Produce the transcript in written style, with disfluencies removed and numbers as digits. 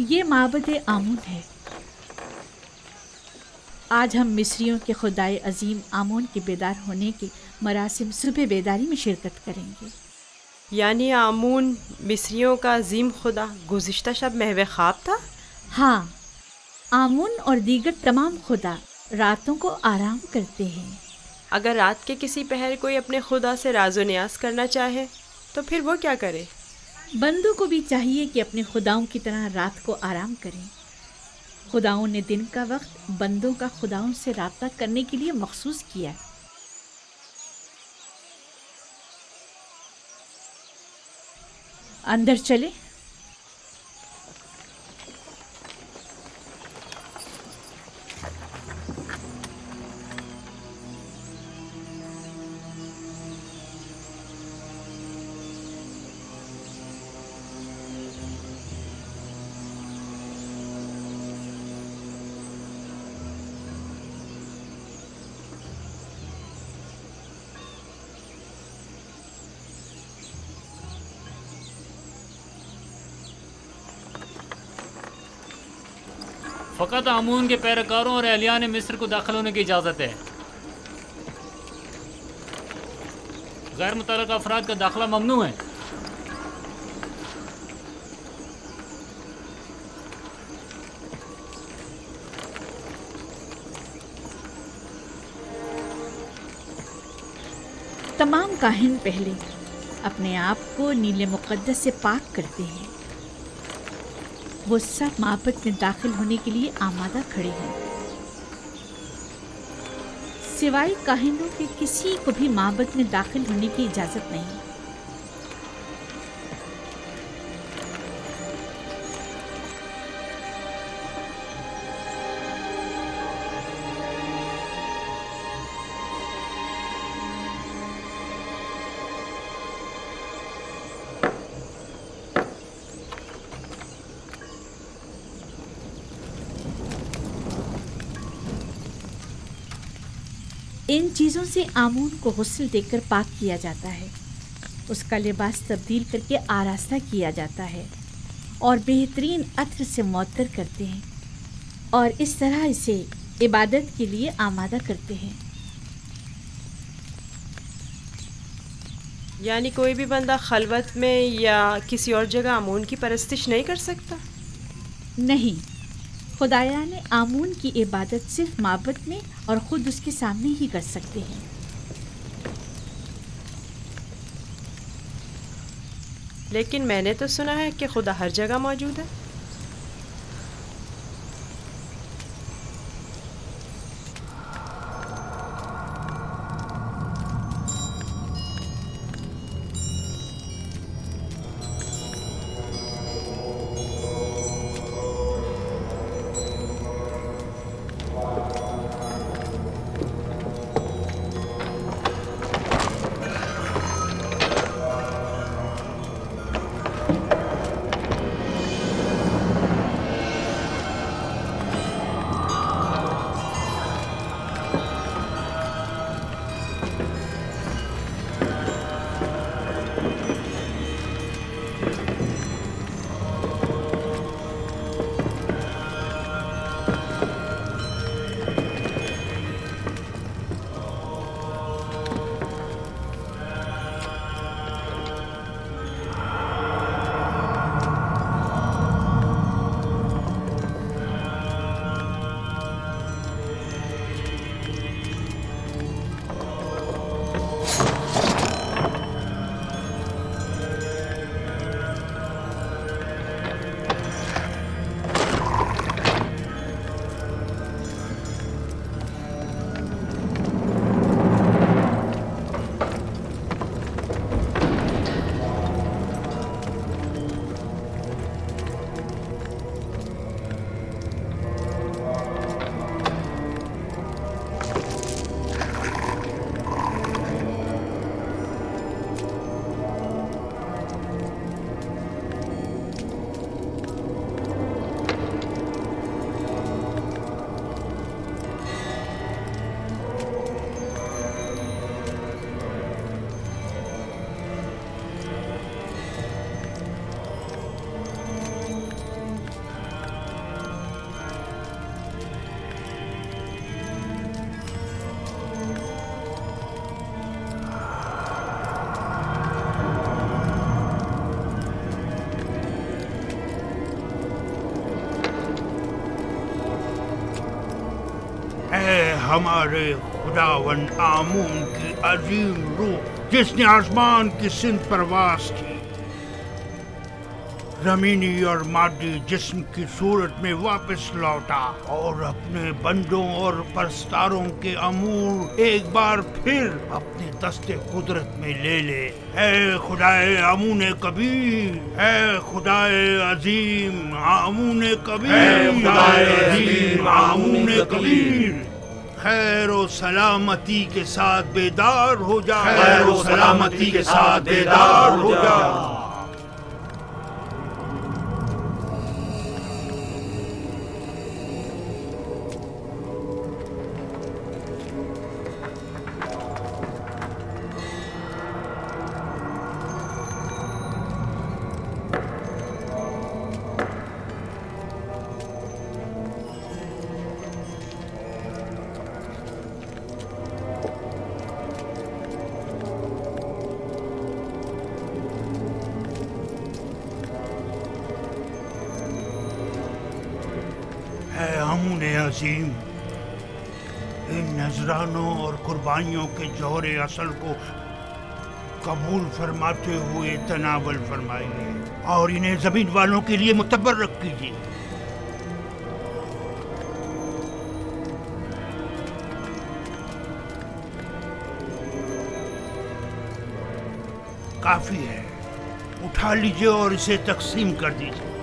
یہ معبد آمون ہے۔ آج ہم مصریوں کے خدائے عظیم آمون کے بیدار ہونے کے مراسم صبح بیداری میں شرکت کریں گے۔ یعنی آمون مصریوں کا عظیم خدا گزشتہ شب محو خواب تھا؟ ہاں، آمون اور دیگر تمام خدا راتوں کو آرام کرتے ہیں۔ اگر رات کے کسی پہر کوئی اپنے خدا سے راز و نیاز کرنا چاہے تو پھر وہ کیا کرے؟ بندوں کو بھی چاہیے کہ اپنے خداؤں کی طرح رات کو آرام کریں۔ خداؤں نے دن کا وقت بندوں کا خداؤں سے رابطہ کرنے کے لیے مخصوص کیا۔ اندر چلے۔ فقط آمون کے پیروکاروں اور اہلیان مصر کو داخل ہونے کی اجازت ہے۔ غیر متعلقہ افراد کا داخلہ ممنوع ہے۔ تمام کاہن پہلے اپنے آپ کو نیل مقدس سے پاک کرتے ہیں۔ وہ سب معبد میں داخل ہونے کے لیے آمادہ کھڑے ہیں۔ سوائے کاہنوں کے کسی کو بھی معبد میں داخل ہونے کی اجازت نہیں۔ ان چیزوں سے آمون کو غسل دے کر پاک کیا جاتا ہے، اس کا لباس تبدیل کر کے آراستہ کیا جاتا ہے اور بہترین عطر سے معطر کرتے ہیں، اور اس طرح اسے عبادت کے لیے آمادہ کرتے ہیں۔ یعنی کوئی بھی بندہ خلوت میں یا کسی اور جگہ آمون کی پرستش نہیں کر سکتا؟ نہیں، خدایان آمون کی عبادت صرف معبد میں اور خود اس کے سامنے ہی کر سکتے ہیں۔ لیکن میں نے تو سنا ہے کہ خدا ہر جگہ موجود ہے۔ ہمارے خداوند آمون کی عظیم روح جس نے آسمان کی سمت پرواز کی، زمینی اور مادی جسم کی صورت میں واپس لوٹا اور اپنے بندوں اور پرستاروں کے امور ایک بار پھر اپنے دست قدرت میں لے لے۔ اے خدائے آمون کبیر، اے خدائے عظیم آمون کبیر، اے خدائے عظیم آمون کبیر، خیر و سلامتی کے ساتھ بیدار ہو جا، خیر و سلامتی کے ساتھ بیدار ہو جا۔ اے آمون عظیم، ان نذرانوں اور قربانیوں کے جوہر اصل کو قبول فرماتے ہوئے تناول فرمائیے اور انہیں زمین والوں کے لیے متبرک کیجیے۔ کافی ہے، اٹھا لیجیے اور اسے تقسیم کر دیجیے۔